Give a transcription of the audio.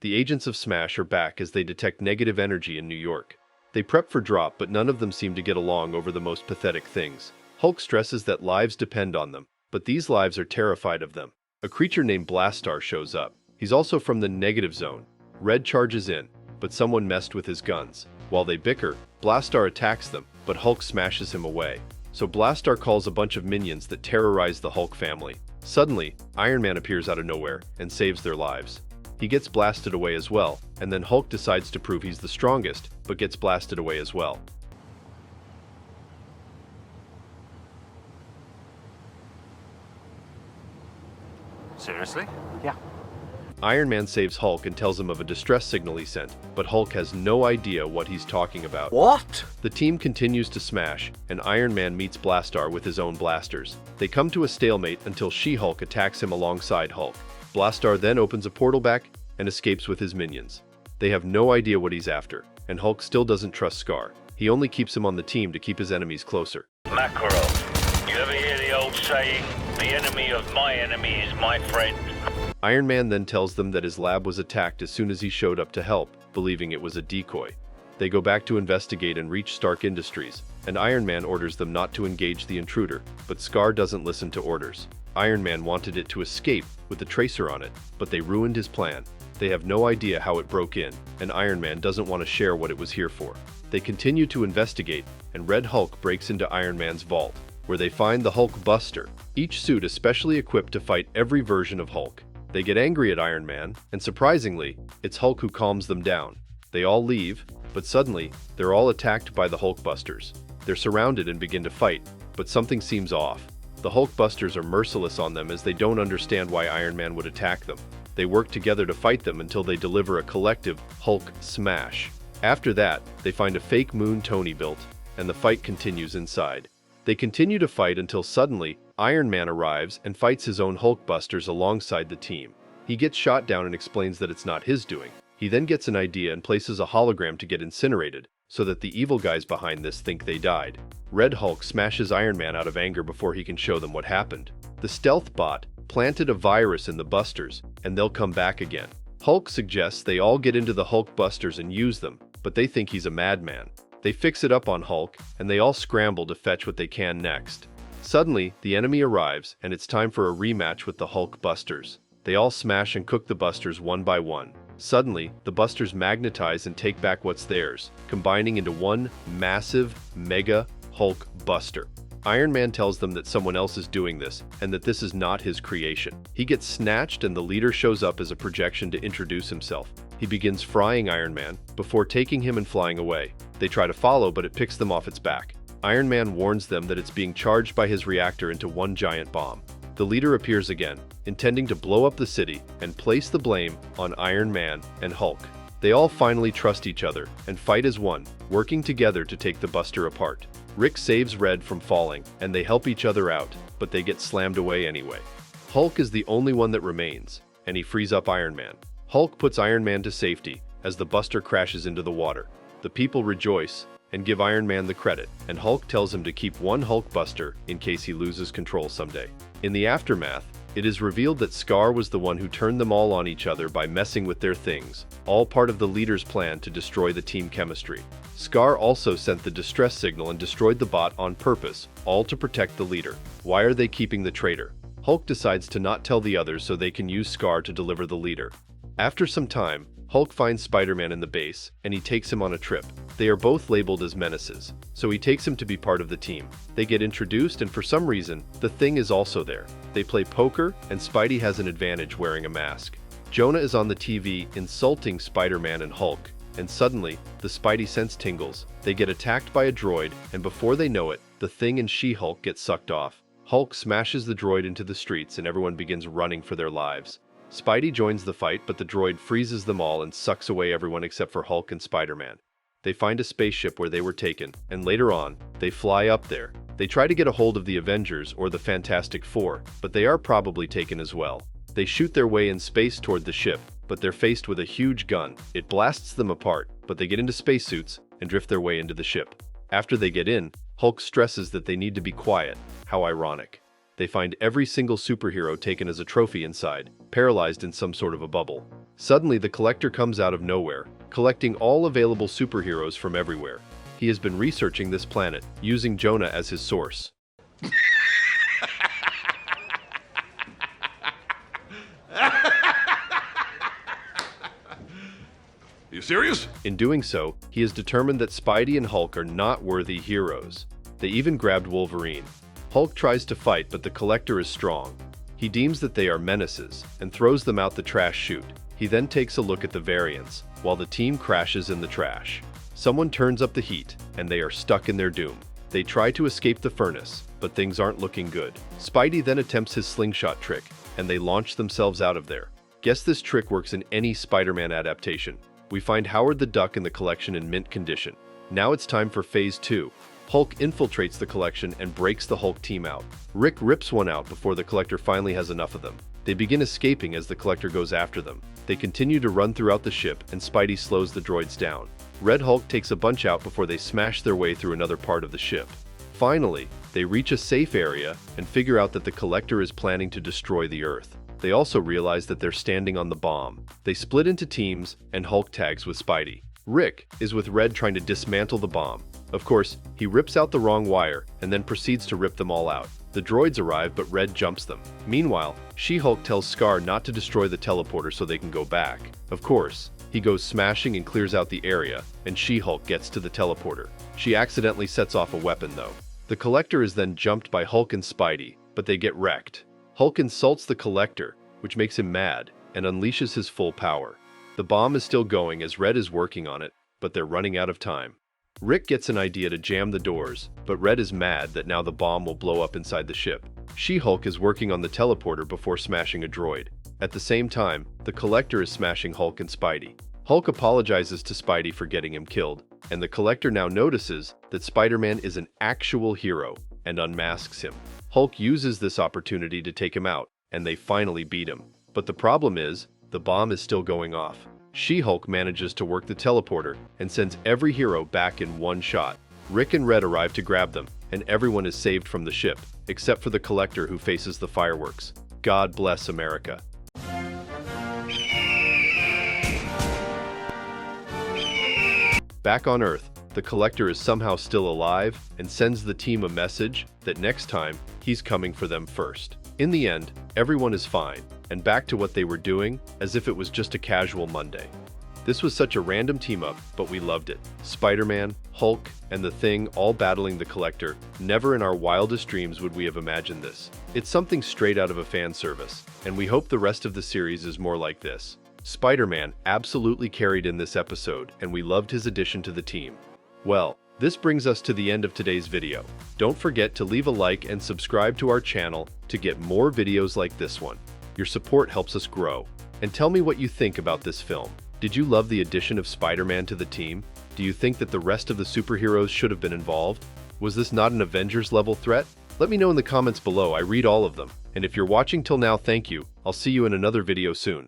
The agents of S.M.A.S.H are back as they detect negative energy in New York. They prep for drop, but none of them seem to get along over the most pathetic things. Hulk stresses that lives depend on them, but these lives are terrified of them. A creature named Blastaar shows up. He's also from the negative zone. Red charges in, but someone messed with his guns. While they bicker, Blastaar attacks them, but Hulk smashes him away. So Blastaar calls a bunch of minions that terrorize the Hulk family. Suddenly, Iron Man appears out of nowhere and saves their lives. He gets blasted away as well, and then Hulk decides to prove he's the strongest, but gets blasted away as well. Seriously? Yeah. Iron Man saves Hulk and tells him of a distress signal he sent, but Hulk has no idea what he's talking about. What? The team continues to smash, and Iron Man meets Blastaar with his own blasters. They come to a stalemate until She-Hulk attacks him alongside Hulk. Blastaar then opens a portal back and escapes with his minions. They have no idea what he's after, and Hulk still doesn't trust Scar. He only keeps him on the team to keep his enemies closer. Makarov, you ever hear the old saying, the enemy of my enemy is my friend? Iron Man then tells them that his lab was attacked as soon as he showed up to help, believing it was a decoy. They go back to investigate and reach Stark Industries, and Iron Man orders them not to engage the intruder, but Scar doesn't listen to orders. Iron Man wanted it to escape with the tracer on it, but they ruined his plan. They have no idea how it broke in, and Iron Man doesn't want to share what it was here for. They continue to investigate, and Red Hulk breaks into Iron Man's vault, where they find the Hulk Buster, each suit especially equipped to fight every version of Hulk. They get angry at Iron Man, and surprisingly, it's Hulk who calms them down. They all leave, but suddenly, they're all attacked by the Hulk Busters. They're surrounded and begin to fight, but something seems off. The Hulk Busters are merciless on them as they don't understand why Iron Man would attack them. They work together to fight them until they deliver a collective Hulk smash. After that, they find a fake moon Tony built, and the fight continues inside. They continue to fight until suddenly, Iron Man arrives and fights his own Hulk Busters alongside the team. He gets shot down and explains that it's not his doing. He then gets an idea and places a hologram to get incinerated, so that the evil guys behind this think they died. Red Hulk smashes Iron Man out of anger before he can show them what happened. The stealth bot planted a virus in the Busters, and they'll come back again. Hulk suggests they all get into the Hulk Busters and use them, but they think he's a madman. They fix it up on Hulk, and they all scramble to fetch what they can next. Suddenly, the enemy arrives, and it's time for a rematch with the Hulk Busters. They all smash and cook the Busters one by one. Suddenly, the Busters magnetize and take back what's theirs, combining into one massive, mega Hulk Buster. Iron Man tells them that someone else is doing this, and that this is not his creation. He gets snatched and the leader shows up as a projection to introduce himself. He begins frying Iron Man, before taking him and flying away. They try to follow, but it picks them off its back. Iron Man warns them that it's being charged by his reactor into one giant bomb. The leader appears again, intending to blow up the city and place the blame on Iron Man and Hulk. They all finally trust each other and fight as one, working together to take the Buster apart. Rick saves Red from falling, and they help each other out, but they get slammed away anyway. Hulk is the only one that remains, and he frees up Iron Man. Hulk puts Iron Man to safety as the Buster crashes into the water. The people rejoice and give Iron Man the credit, and Hulk tells him to keep one Hulk Buster in case he loses control someday. In the aftermath, it is revealed that Scar was the one who turned them all on each other by messing with their things, all part of the leader's plan to destroy the team chemistry. Scar also sent the distress signal and destroyed the bot on purpose, all to protect the leader. Why are they keeping the traitor? Hulk decides to not tell the others so they can use Scar to deliver the leader. After some time, Hulk finds Spider-Man in the base, and he takes him on a trip. They are both labeled as menaces, so he takes him to be part of the team. They get introduced, and for some reason, the Thing is also there. They play poker, and Spidey has an advantage wearing a mask. Jonah is on the TV insulting Spider-Man and Hulk, and suddenly, the Spidey sense tingles. They get attacked by a droid, and before they know it, the Thing and She-Hulk get sucked off. Hulk smashes the droid into the streets, and everyone begins running for their lives. Spidey joins the fight, but the droid freezes them all and sucks away everyone except for Hulk and Spider-Man. They find a spaceship where they were taken, and later on, they fly up there. They try to get a hold of the Avengers or the Fantastic Four, but they are probably taken as well. They shoot their way in space toward the ship, but they're faced with a huge gun. It blasts them apart, but they get into spacesuits and drift their way into the ship. After they get in, Hulk stresses that they need to be quiet. How ironic. They find every single superhero taken as a trophy inside, paralyzed in some sort of a bubble. Suddenly, the Collector comes out of nowhere, collecting all available superheroes from everywhere. He has been researching this planet, using Jonah as his source. Are you serious? In doing so, he is determined that Spidey and Hulk are not worthy heroes. They even grabbed Wolverine. Hulk tries to fight, but the Collector is strong. He deems that they are menaces and throws them out the trash chute. He then takes a look at the variants, while the team crashes in the trash. Someone turns up the heat, and they are stuck in their doom. They try to escape the furnace, but things aren't looking good. Spidey then attempts his slingshot trick, and they launch themselves out of there. Guess this trick works in any Spider-Man adaptation. We find Howard the Duck in the collection in mint condition. Now it's time for Phase 2. Hulk infiltrates the collection and breaks the Hulk team out. Rick rips one out before the Collector finally has enough of them. They begin escaping as the Collector goes after them. They continue to run throughout the ship, and Spidey slows the droids down. Red Hulk takes a bunch out before they smash their way through another part of the ship. Finally, they reach a safe area and figure out that the Collector is planning to destroy the Earth. They also realize that they're standing on the bomb. They split into teams, and Hulk tags with Spidey. Rick is with Red trying to dismantle the bomb. Of course, he rips out the wrong wire and then proceeds to rip them all out. The droids arrive, but Red jumps them. Meanwhile, She-Hulk tells Scar not to destroy the teleporter so they can go back. Of course, he goes smashing and clears out the area, and She-Hulk gets to the teleporter. She accidentally sets off a weapon, though. The Collector is then jumped by Hulk and Spidey, but they get wrecked. Hulk insults the Collector, which makes him mad, and unleashes his full power. The bomb is still going as Red is working on it, but they're running out of time. Rick gets an idea to jam the doors, but Red is mad that now the bomb will blow up inside the ship. She-Hulk is working on the teleporter before smashing a droid. At the same time, the Collector is smashing Hulk and Spidey. Hulk apologizes to Spidey for getting him killed, and the Collector now notices that Spider-Man is an actual hero and unmasks him. Hulk uses this opportunity to take him out, and they finally beat him. But the problem is, the bomb is still going off. She-Hulk manages to work the teleporter and sends every hero back in one shot. Rick and Red arrive to grab them, and everyone is saved from the ship, except for the Collector who faces the fireworks. God bless America. Back on Earth, the Collector is somehow still alive and sends the team a message that next time, he's coming for them first. In the end, everyone is fine, and back to what they were doing, as if it was just a casual Monday. This was such a random team-up, but we loved it. Spider-Man, Hulk, and the Thing all battling the Collector. Never in our wildest dreams would we have imagined this. It's something straight out of a fan service, and we hope the rest of the series is more like this. Spider-Man absolutely carried in this episode, and we loved his addition to the team. Well, this brings us to the end of today's video. Don't forget to leave a like and subscribe to our channel to get more videos like this one. Your support helps us grow. And tell me what you think about this film. Did you love the addition of Spider-Man to the team? Do you think that the rest of the superheroes should have been involved? Was this not an Avengers level threat? Let me know in the comments below. I read all of them. And if you're watching till now, thank you. I'll see you in another video soon.